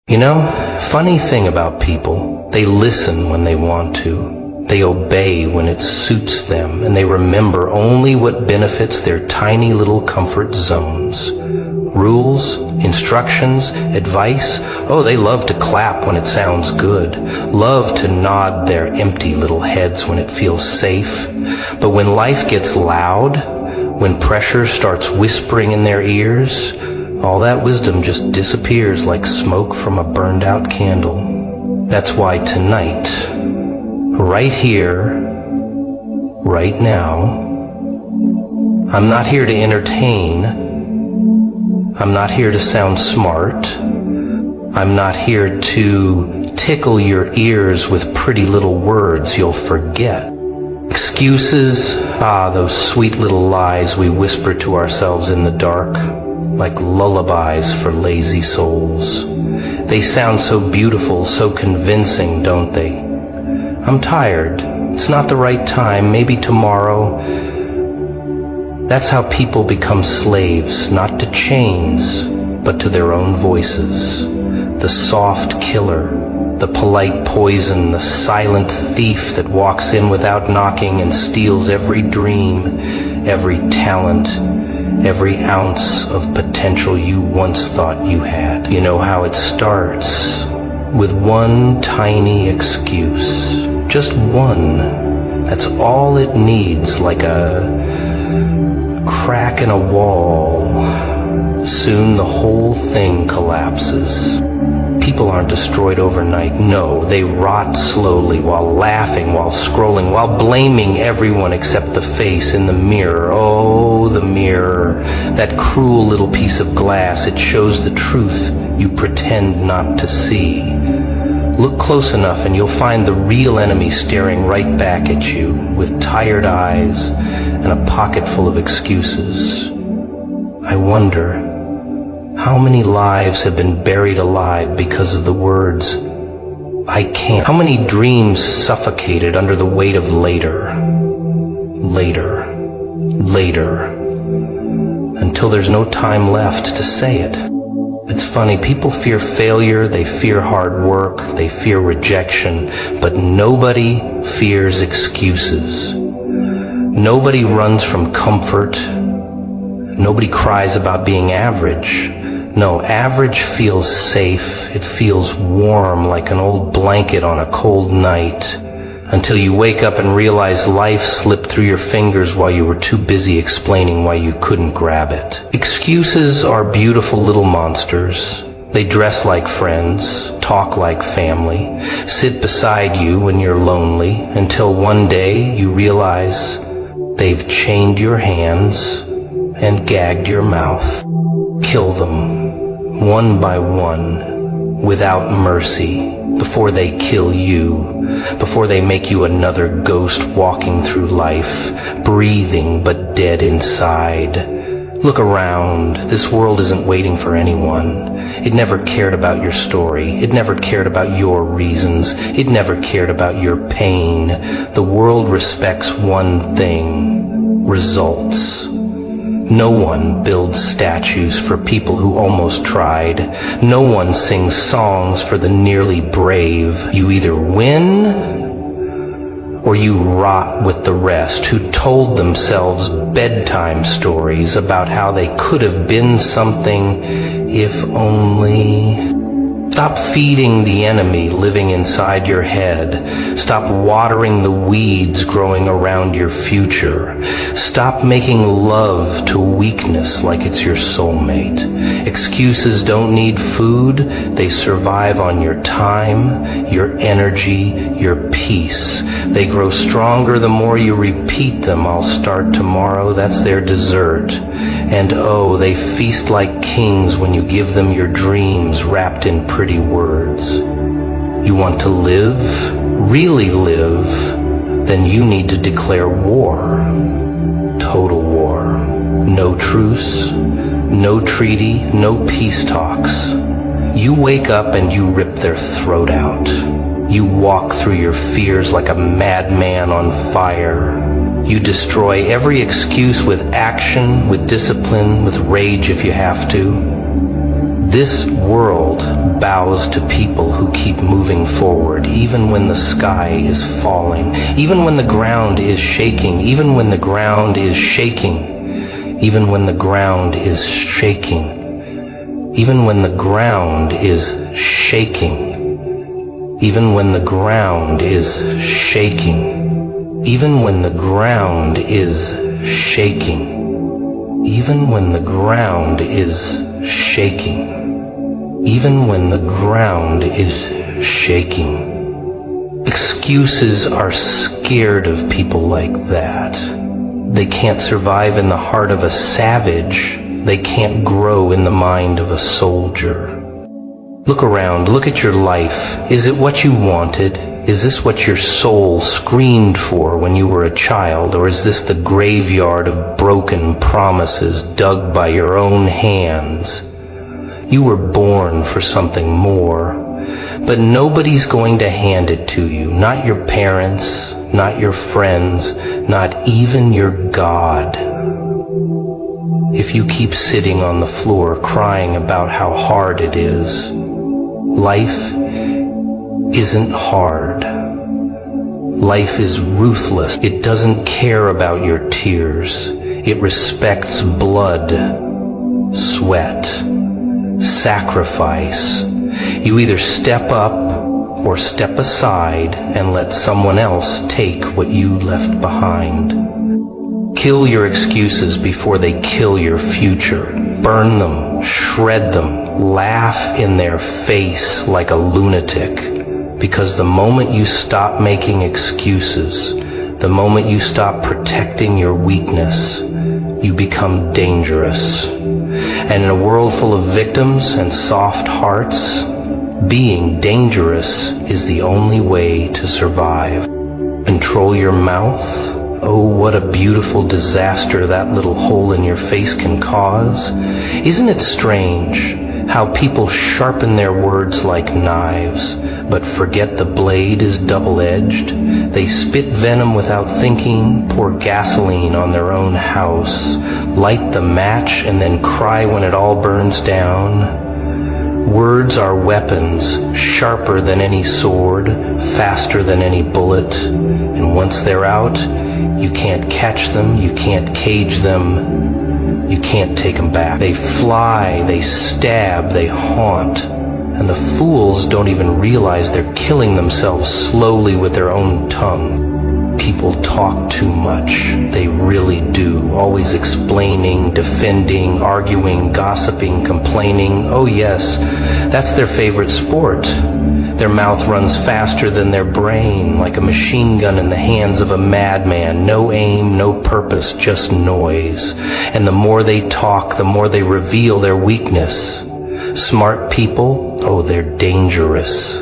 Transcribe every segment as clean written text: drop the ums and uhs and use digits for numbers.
You know, funny thing about people, they listen when they want to. They obey when it suits them, and they remember only what benefits their tiny little comfort zones. Rules, instructions, advice, oh, they love to clap when it sounds good, love to nod their empty little heads when it feels safe. But when life gets loud, when pressure starts whispering in their ears, all that wisdom just disappears like smoke from a burned out candle. That's why tonight, right here, right now, I'm not here to entertain. I'm not here to sound smart. I'm not here to tickle your ears with pretty little words you'll forget. Excuses, those sweet little lies we whisper to ourselves in the dark, like lullabies for lazy souls. They sound so beautiful, so convincing, don't they? I'm tired. It's not the right time. Maybe tomorrow. That's how people become slaves, not to chains, but to their own voices. The soft killer, the polite poison, the silent thief that walks in without knocking and steals every dream, every talent, every ounce of potential you once thought you had. You know how it starts? With one tiny excuse. Just one. That's all it needs, like a crack in a wall. Soon the whole thing collapses. People aren't destroyed overnight. No, they rot slowly while laughing, while scrolling, while blaming everyone except the face in the mirror. Oh, the mirror. That cruel little piece of glass. It shows the truth you pretend not to see. Look close enough and you'll find the real enemy staring right back at you with tired eyes and a pocket full of excuses. I wonder, how many lives have been buried alive because of the words, I can't? How many dreams suffocated under the weight of later, later, later, until there's no time left to say it? It's funny, people fear failure, they fear hard work, they fear rejection, but nobody fears excuses. Nobody runs from comfort. Nobody cries about being average. No, average feels safe. It feels warm like an old blanket on a cold night, until you wake up and realize life slipped through your fingers while you were too busy explaining why you couldn't grab it. Excuses are beautiful little monsters. They dress like friends, talk like family, sit beside you when you're lonely, until one day you realize they've chained your hands and gagged your mouth. Kill them, one by one, without mercy, before they kill you, before they make you another ghost walking through life, breathing but dead inside. Look around. This world isn't waiting for anyone. It never cared about your story. It never cared about your reasons. It never cared about your pain. The world respects one thing: results. No one builds statues for people who almost tried. No one sings songs for the nearly brave. You either win or you rot with the rest who told themselves bedtime stories about how they could have been something if only. Stop feeding the enemy living inside your head. Stop watering the weeds growing around your future. Stop making love to weakness like it's your soulmate. Excuses don't need food. They survive on your time, your energy, your peace. They grow stronger the more you repeat them. I'll start tomorrow. That's their dessert. And oh, they feast like kings when you give them your dreams wrapped in pretty words. You want to live, really live, then you need to declare war. Total war. No truce, no treaty, no peace talks. You wake up and you rip their throat out. You walk through your fears like a madman on fire. You destroy every excuse with action, with discipline, with rage if you have to. This world bows to people who keep moving forward, even when the sky is falling, even when the ground is shaking, even when the ground is shaking, even when the ground is shaking, even when the ground is shaking, even when the ground is shaking, even when the ground is shaking, even when the ground is shaking, even when the ground is shaking. Excuses are scared of people like that. They can't survive in the heart of a savage. They can't grow in the mind of a soldier. Look around, look at your life. Is it what you wanted? Is this what your soul screamed for when you were a child? Or is this the graveyard of broken promises dug by your own hands? You were born for something more, but nobody's going to hand it to you. Not your parents, not your friends, not even your God. If you keep sitting on the floor crying about how hard it is, life isn't hard. Life is ruthless. It doesn't care about your tears. It respects blood, sweat, sacrifice. You either step up or step aside and let someone else take what you left behind. Kill your excuses before they kill your future. Burn them, shred them, laugh in their face like a lunatic. Because the moment you stop making excuses, the moment you stop protecting your weakness, you become dangerous. And in a world full of victims and soft hearts, being dangerous is the only way to survive. Control your mouth. Oh, what a beautiful disaster that little hole in your face can cause. Isn't it strange how people sharpen their words like knives, but forget the blade is double-edged? They spit venom without thinking, pour gasoline on their own house, light the match and then cry when it all burns down. Words are weapons, sharper than any sword, faster than any bullet, and once they're out, you can't catch them, you can't cage them, you can't take them back. They fly, they stab, they haunt, and the fools don't even realize they're killing themselves slowly with their own tongue. People talk too much. They really do. Always explaining, defending, arguing, gossiping, complaining. Oh yes, that's their favorite sport. Their mouth runs faster than their brain, like a machine gun in the hands of a madman. No aim, no purpose, just noise. And the more they talk, the more they reveal their weakness. Smart people, oh, they're dangerous.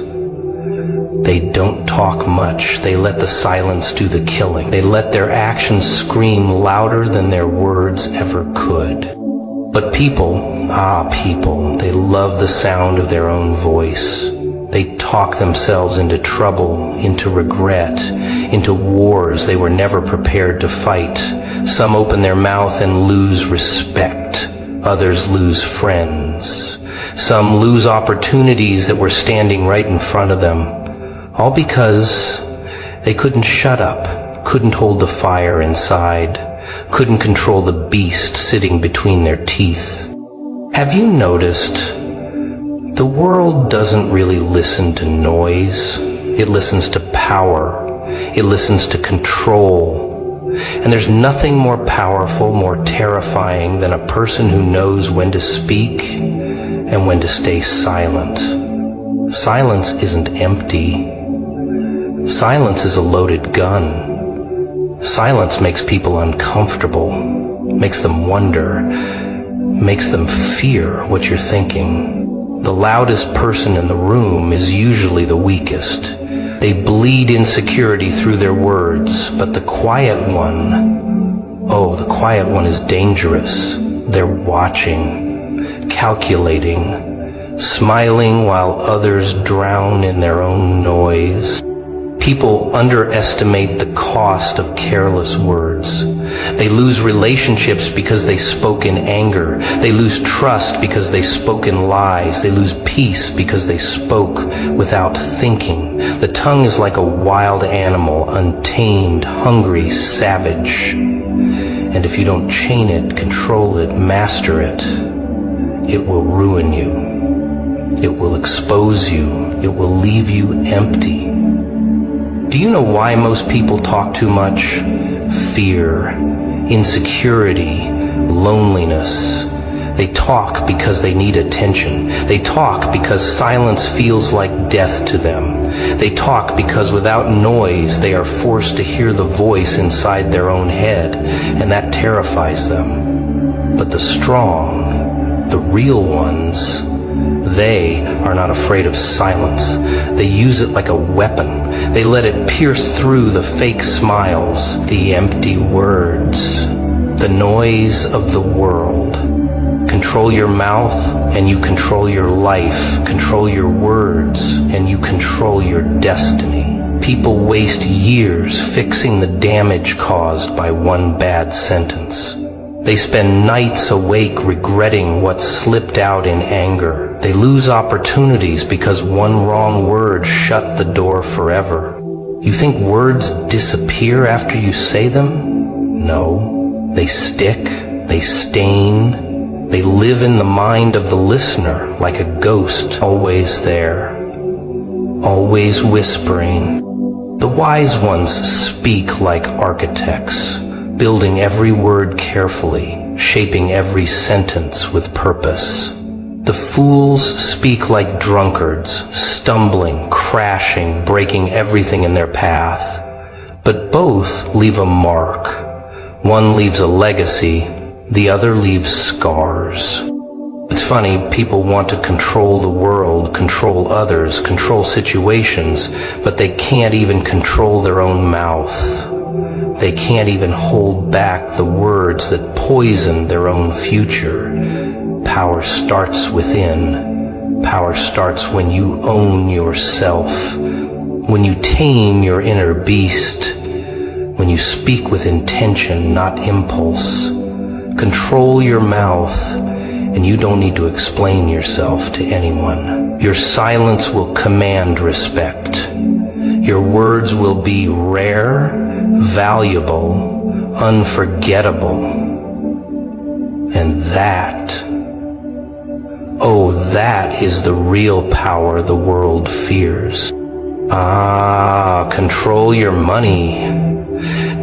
They don't talk much. They let the silence do the killing. They let their actions scream louder than their words ever could. But people, people, they love the sound of their own voice. They talk themselves into trouble, into regret, into wars they were never prepared to fight. Some open their mouth and lose respect. Others lose friends. Some lose opportunities that were standing right in front of them. All because they couldn't shut up, couldn't hold the fire inside, couldn't control the beast sitting between their teeth. Have you noticed? The world doesn't really listen to noise. It listens to power. It listens to control. And there's nothing more powerful, more terrifying than a person who knows when to speak and when to stay silent. Silence isn't empty. Silence is a loaded gun. Silence makes people uncomfortable, makes them wonder, makes them fear what you're thinking. The loudest person in the room is usually the weakest. They bleed insecurity through their words, but the quiet one, the quiet one is dangerous. They're watching, calculating, smiling while others drown in their own noise. People underestimate the cost of careless words. They lose relationships because they spoke in anger. They lose trust because they spoke in lies. They lose peace because they spoke without thinking. The tongue is like a wild animal, untamed, hungry, savage. And if you don't chain it, control it, master it, it will ruin you. It will expose you. It will leave you empty. Do you know why most people talk too much? Fear, insecurity, loneliness. They talk because they need attention. They talk because silence feels like death to them. They talk because without noise they are forced to hear the voice inside their own head, and that terrifies them. But the strong, the real ones, they are not afraid of silence. They use it like a weapon. They let it pierce through the fake smiles, the empty words, the noise of the world. Control your mouth and you control your life. Control your words and you control your destiny. People waste years fixing the damage caused by one bad sentence. They spend nights awake regretting what slipped out in anger. They lose opportunities because one wrong word shut the door forever. You think words disappear after you say them? No. They stick, they stain, they live in the mind of the listener like a ghost, always there, always whispering. The wise ones speak like architects, building every word carefully, shaping every sentence with purpose. The fools speak like drunkards, stumbling, crashing, breaking everything in their path. But both leave a mark. One leaves a legacy, the other leaves scars. It's funny, people want to control the world, control others, control situations, but they can't even control their own mouth. They can't even hold back the words that poison their own future. Power starts within. Power starts when you own yourself, when you tame your inner beast, when you speak with intention, not impulse. Control your mouth, and you don't need to explain yourself to anyone. Your silence will command respect. Your words will be rare, valuable, unforgettable. And that, oh, that is the real power the world fears. Control your money.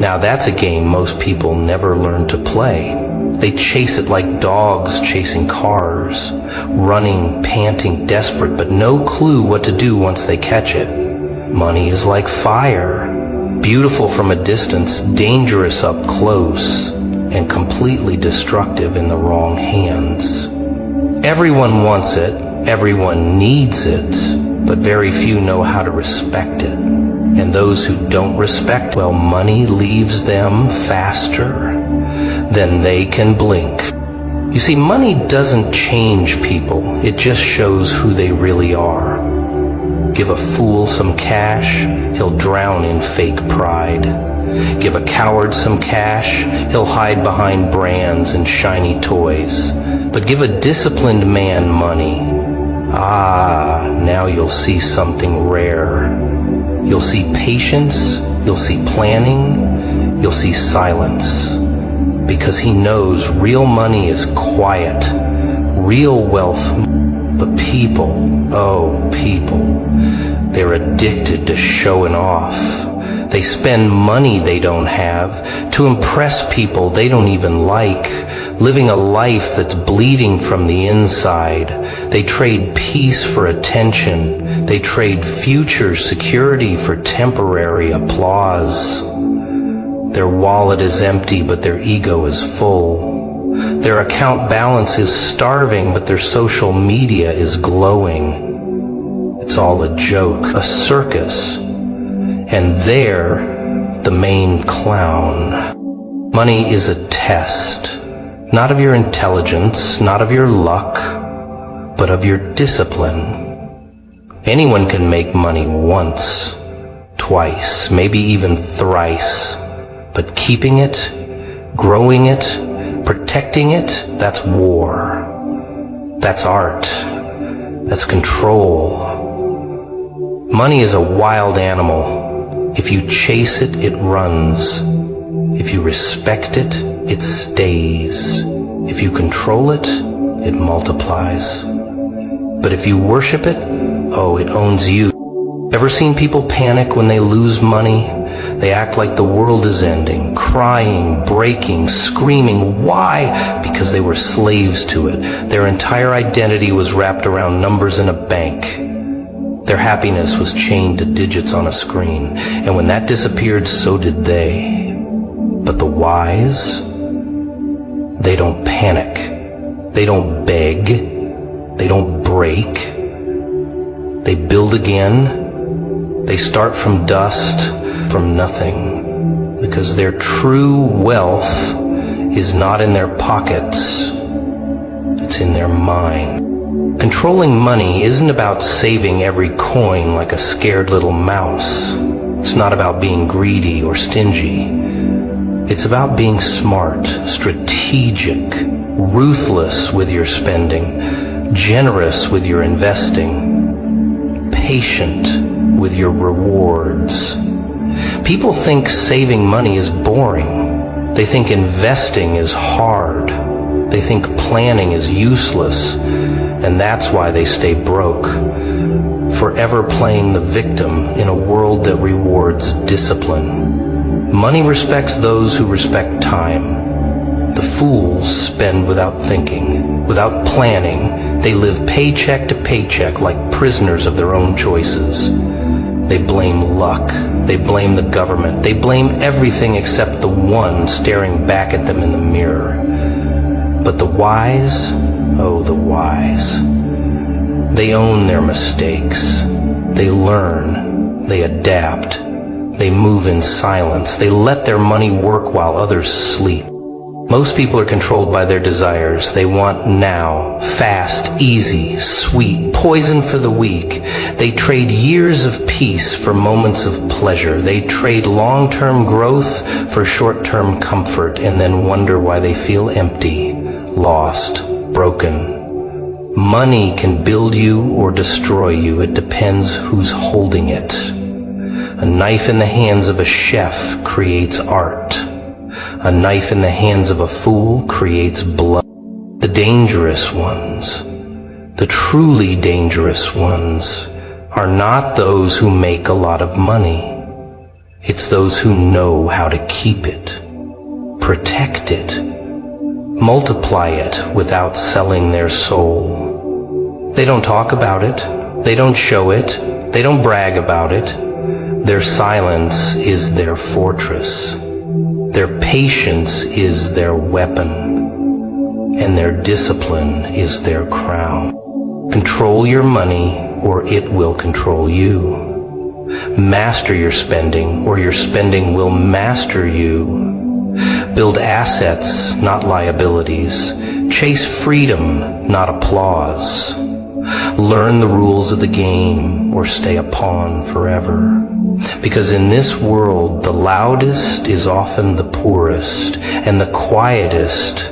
Now that's a game most people never learn to play. They chase it like dogs chasing cars, running, panting, desperate, but no clue what to do once they catch it. Money is like fire, beautiful from a distance, dangerous up close, and completely destructive in the wrong hands. Everyone wants it, everyone needs it, but very few know how to respect it. And those who don't respect, well, money leaves them faster than they can blink. You see, money doesn't change people, it just shows who they really are. Give a fool some cash, he'll drown in fake pride. Give a coward some cash, he'll hide behind brands and shiny toys. But give a disciplined man money, now you'll see something rare. You'll see patience, you'll see planning, you'll see silence. Because he knows real money is quiet, real wealth. But people, people, they're addicted to showing off. They spend money they don't have to impress people they don't even like, living a life that's bleeding from the inside. They trade peace for attention. They trade future security for temporary applause. Their wallet is empty, but their ego is full. Their account balance is starving, but their social media is glowing. It's all a joke, a circus. And they're the main clown. Money is a test, not of your intelligence, not of your luck, but of your discipline. Anyone can make money once, twice, maybe even thrice. But keeping it, growing it, protecting it, that's war. That's art. That's control. Money is a wild animal. If you chase it, it runs. If you respect it, it stays. If you control it, it multiplies. But if you worship it, oh, it owns you. Ever seen people panic when they lose money? They act like the world is ending, crying, breaking, screaming. Why? Because they were slaves to it. Their entire identity was wrapped around numbers in a bank. Their happiness was chained to digits on a screen. And when that disappeared, so did they. But the wise, they don't panic. They don't beg. They don't break. They build again. They start from dust, from nothing, because their true wealth is not in their pockets, it's in their mind. Controlling money isn't about saving every coin like a scared little mouse. It's not about being greedy or stingy. It's about being smart, strategic, ruthless with your spending, generous with your investing, patient with your rewards. People think saving money is boring. They think investing is hard. They think planning is useless. And that's why they stay broke, forever playing the victim in a world that rewards discipline. Money respects those who respect time. The fools spend without thinking, without planning. They live paycheck to paycheck like prisoners of their own choices. They blame luck. They blame the government. They blame everything except the one staring back at them in the mirror. But the wise, oh, the wise. They own their mistakes. They learn. They adapt. They move in silence. They let their money work while others sleep. Most people are controlled by their desires. They want now, fast, easy, sweet, poison for the weak. They trade years of peace for moments of pleasure. They trade long-term growth for short-term comfort and then wonder why they feel empty, lost, broken. Money can build you or destroy you. It depends who's holding it. A knife in the hands of a chef creates art. A knife in the hands of a fool creates blood. The dangerous ones, the truly dangerous ones, are not those who make a lot of money. It's those who know how to keep it, protect it, multiply it without selling their soul. They don't talk about it. They don't show it. They don't brag about it. Their silence is their fortress. Their patience is their weapon, and their discipline is their crown. Control your money, or it will control you. Master your spending, or your spending will master you. Build assets, not liabilities. Chase freedom, not applause. Learn the rules of the game, or stay a pawn forever. Because in this world, the loudest is often the poorest, and the quietest,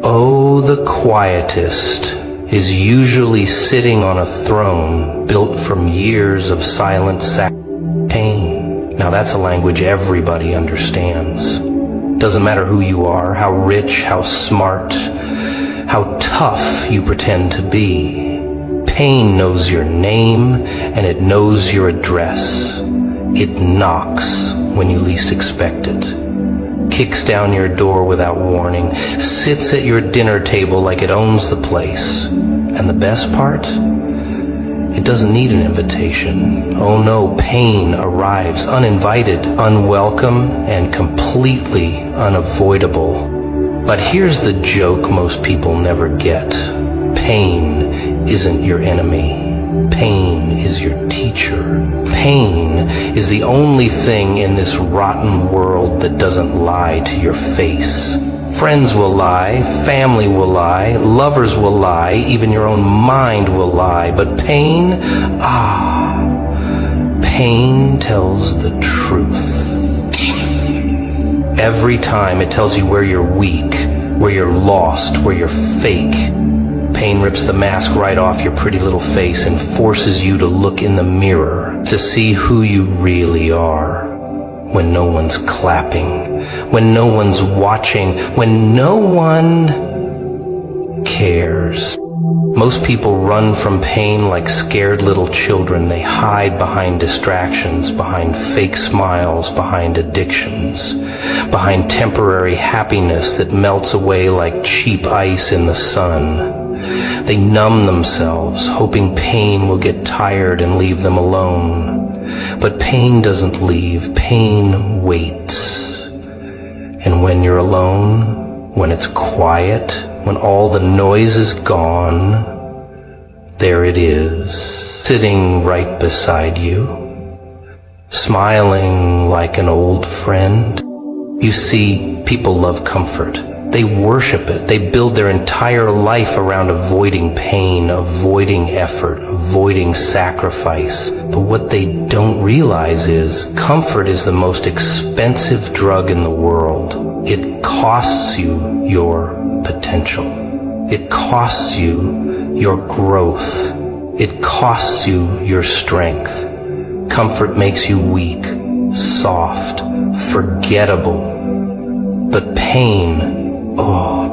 oh, the quietest, is usually sitting on a throne built from years of silent pain. Now that's a language everybody understands. Doesn't matter who you are, how rich, how smart, how tough you pretend to be. Pain knows your name, and it knows your address. It knocks when you least expect it, kicks down your door without warning, sits at your dinner table like it owns the place. And the best part? It doesn't need an invitation. Oh no, pain arrives uninvited, unwelcome, and completely unavoidable. But here's the joke most people never get. Pain isn't your enemy. Pain is your teacher. Pain is the only thing in this rotten world that doesn't lie to your face. Friends will lie, family will lie, lovers will lie, even your own mind will lie. But pain, Pain tells the truth. Every time it tells you where you're weak, where you're lost, where you're fake. Pain rips the mask right off your pretty little face and forces you to look in the mirror to see who you really are. When no one's clapping, when no one's watching, when no one cares. Most people run from pain like scared little children. They hide behind distractions, behind fake smiles, behind addictions, behind temporary happiness that melts away like cheap ice in the sun. They numb themselves, hoping pain will get tired and leave them alone. But pain doesn't leave, pain waits. And when you're alone, when it's quiet, when all the noise is gone, there it is, sitting right beside you, smiling like an old friend. You see, people love comfort. They worship it. They build their entire life around avoiding pain, avoiding effort, avoiding sacrifice. But what they don't realize is comfort is the most expensive drug in the world. It costs you your potential. It costs you your growth. It costs you your strength. Comfort makes you weak, soft, forgettable. But pain,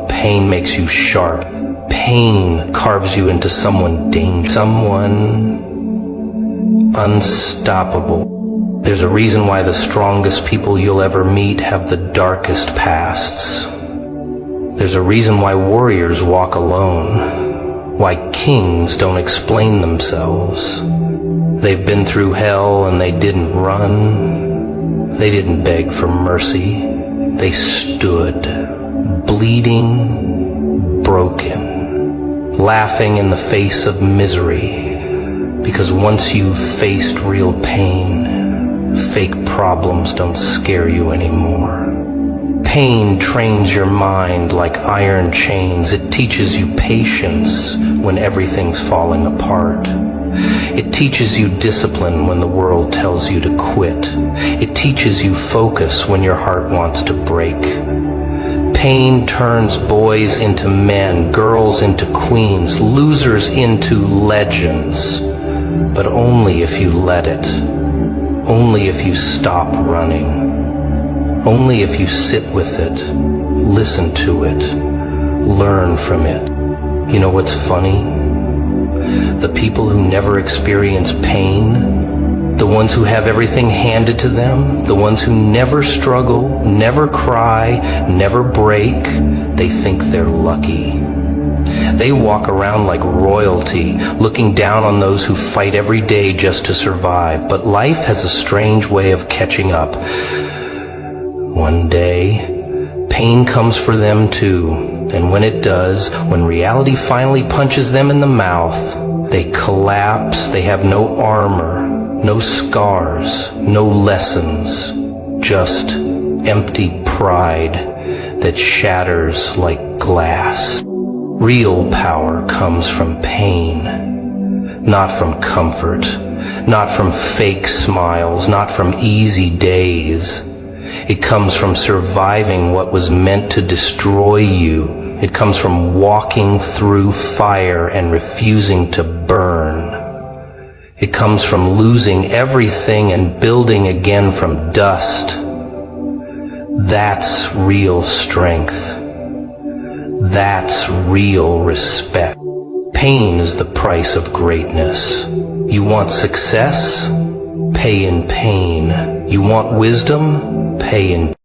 pain makes you sharp. Pain carves you into someone dangerous, someone unstoppable. There's a reason why the strongest people you'll ever meet have the darkest pasts. There's a reason why warriors walk alone, why kings don't explain themselves. They've been through hell and they didn't run. They didn't beg for mercy. They stood, bleeding, broken, laughing in the face of misery. Because once you've faced real pain, fake problems don't scare you anymore. Pain trains your mind like iron chains. It teaches you patience when everything's falling apart. It teaches you discipline when the world tells you to quit. It teaches you focus when your heart wants to break. Pain turns boys into men, girls into queens, losers into legends. But only if you let it. Only if you stop running. Only if you sit with it, listen to it, learn from it. You know what's funny? The people who never experience pain, the ones who have everything handed to them, the ones who never struggle, never cry, never break, they think they're lucky. They walk around like royalty, looking down on those who fight every day just to survive. But life has a strange way of catching up. One day, pain comes for them too, and when it does, when reality finally punches them in the mouth, they collapse. They have no armor, no scars, no lessons, just empty pride that shatters like glass. Real power comes from pain, not from comfort, not from fake smiles, not from easy days. It comes from surviving what was meant to destroy you. It comes from walking through fire and refusing to burn. It comes from losing everything and building again from dust. That's real strength. That's real respect. Pain is the price of greatness. You want success? Pay in pain. You want wisdom? Pay in